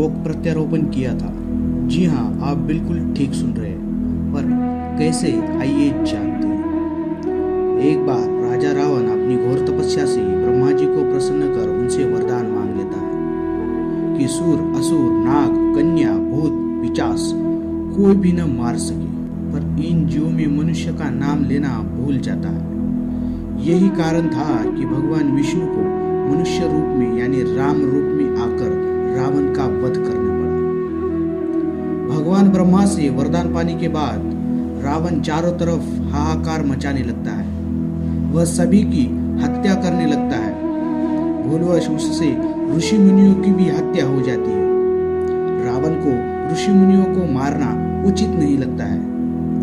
Coke प्रत्यारोपण किया था। जी हाँ, आप बिल्कुल ठीक सुन रहे हैं। पर कैसे, आइए जानते हैं। एक बार राजा रावण अपनी घोर तपस्या से ब्रह्मा जी को प्रसन्न कर उनसे वरदान मांग लेता है कि सुर, असुर, नाग, कन्या, भूत, पिशाच कोई भी न मार सके, पर इन जीवों में मनुष्य का नाम लेना भूल जाता है। यही कारण था कि भगवान विष्णु को मनुष्य रूप में यानी राम रूप में आकर रावण का वध करना पड़ा। भगवान ब्रह्मा से वरदान पाने के बाद रावण चारों तरफ हाहाकार मचाने लगता है। वह सभी की हत्या करने लगता है। भूलवश उससे ऋषि मुनियों की भी हत्या हो जाती है। रावण को ऋषि मुनियों को मारना उचित नहीं लगता है,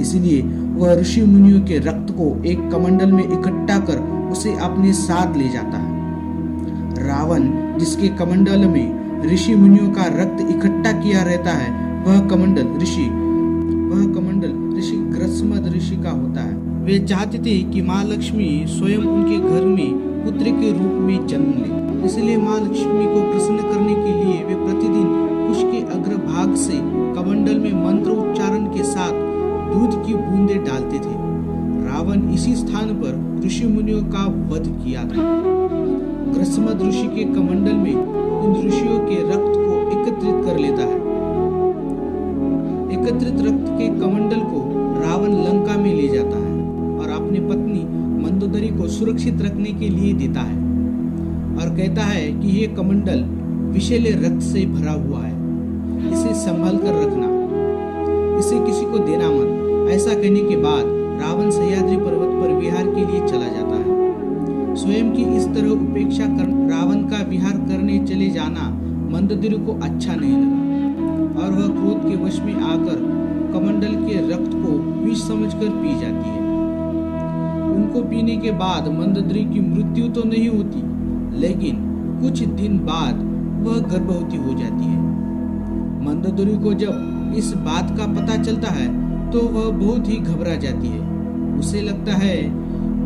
इसलिए वह ऋषि मुनियों के रक्त को एक कमंडल में इकट्ठा कर उसे अपने साथ ले जाता है। रावण जिसके कमंडल में ऋषि मुनियों का रक्त इकट्ठा किया रहता है, वह कमंडल ऋषि ग्रसमद ऋषि का होता है। वे चाहते थे कि माँ लक्ष्मी स्वयं उनके घर में पुत्र के रूप में जन्म ले, इसलिए माँ लक्ष्मी को प्रसन्न करने के लिए वे प्रतिदिन कुश के अग्रभाग से कमंडल में मंत्र उच्चारण के साथ दूध की बूंदें डालते थे। रावण इसी स्थान पर ऋषि मुनियों का वध किया था। ग्रसमद ऋषि के कमंडल में उन ऋषियों के रक्त को एकत्रित कर लेता है। एकत्रित रक्त के कमंडल को रावण लंका में ले जाता है और अपनी पत्नी मंदोदरी को सुरक्षित रखने के लिए देता है और कहता है कि ये कमंडल विषैले रक्त से भरा हुआ है, इसे संभाल कर रखना, इसे किसी को देना मत। ऐसा कहने के बाद रावण सह्याद्री पर्वत पर विहार के लिए चला जाता है। स्वयं की इस तरह उपेक्षा कर रावण का विहार करने चले जाना मंदोदरी को अच्छा नहीं लगा और वह क्रोध के वश में आकर कमंडल के रक्त को विष समझकर पी जाती है। उनको पीने के बाद मंदोदरी की मृत्यु तो नहीं होती, लेकिन कुछ दिन बाद वह गर्भवती हो जाती है। मंदोदरी को जब इस बात का पता चलता है तो वह बहुत ही घबरा जाती है। उसे लगता है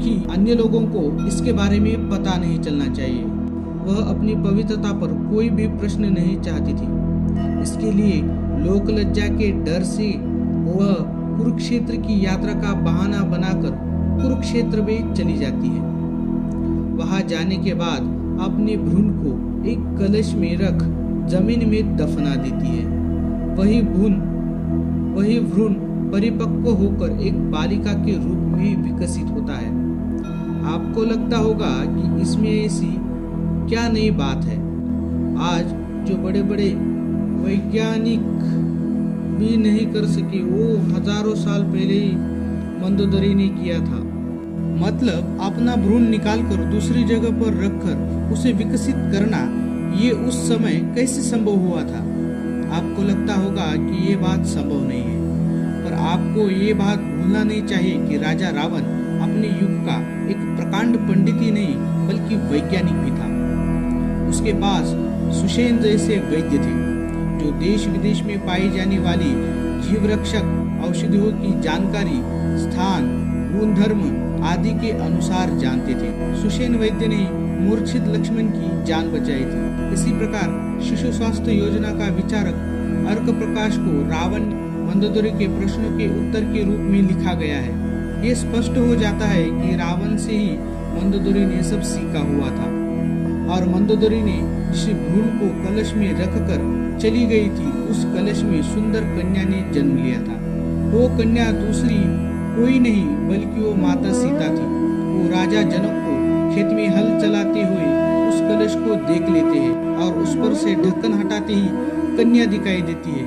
कि अन्य लोगों को इसके बारे में पता नहीं चलना चाहिए। वह अपनी पवित्रता पर कोई भी प्रश्न नहीं चाहती थी। इसके लिए लोक लज्जा के डर से वह कुरुक्षेत्र की यात्रा का बहाना बनाकर कुरुक्षेत्र में चली जाती है। वहां जाने के बाद अपने भ्रूण को एक कलश में रख जमीन में दफना देती है। वही भ्रूण परिपक्व होकर एक बालिका के रूप में विकसित होता है। आपको लगता होगा कि इसमें ऐसी क्या नई बात है। आज जो बड़े बड़े वैज्ञानिक भी नहीं कर सके, वो हजारों साल पहले ही मंदोदरी ने किया था। मतलब अपना भ्रूण निकालकर दूसरी जगह पर रखकर उसे विकसित करना, ये उस समय कैसे संभव हुआ था। आपको लगता होगा कि ये बात संभव नहीं है, पर आपको ये बात भूलना नहीं चाहिए कि राजा रावण अपने युग का एक प्रकांड पंडित ही नहीं बल्कि वैज्ञानिक भी था। उसके पास सुषेण जैसे वैद्य थे जो देश विदेश में पाई जाने वाली जीव रक्षक औषधियों की जानकारी, स्थान, गुणधर्म आदि के अनुसार जानते थे। सुषेण वैद्य ने मूर्छित लक्ष्मण की जान बचाई थी। इसी प्रकार शिशु स्वास्थ्य योजना का विचारक अर्क प्रकाश को रावण मंदोदरी के प्रश्नों के उत्तर के रूप में लिखा गया है। ये स्पष्ट हो जाता है कि रावण से ही मंदोदरी ने सब सीखा हुआ था और मंदोदरी ने जिस भ्रूण को कलश में रखकर चली गई थी, उस कलश में सुंदर कन्या ने जन्म लिया था। वो कन्या दूसरी कोई नहीं बल्कि वो माता सीता थी। वो राजा जनक को खेत में हल चलाते हुए उस कलश को देख लेते हैं और उस पर से ढक्कन हटाते ही कन्या दिखाई देती है।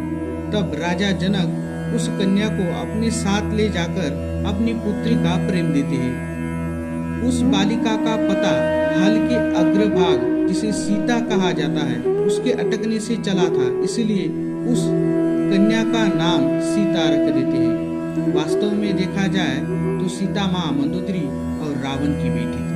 तब राजा जनक उस कन्या को अपने साथ ले जाकर अपनी पुत्री का प्रेम देते हैं। उस बालिका का पता हल के अग्रभाग, जिसे सीता कहा जाता है, उसके अटकने से चला था, इसलिए उस कन्या का नाम सीता रख देते हैं। वास्तव में देखा जाए तो सीता माँ मंदोदरी और रावण की बेटी थी।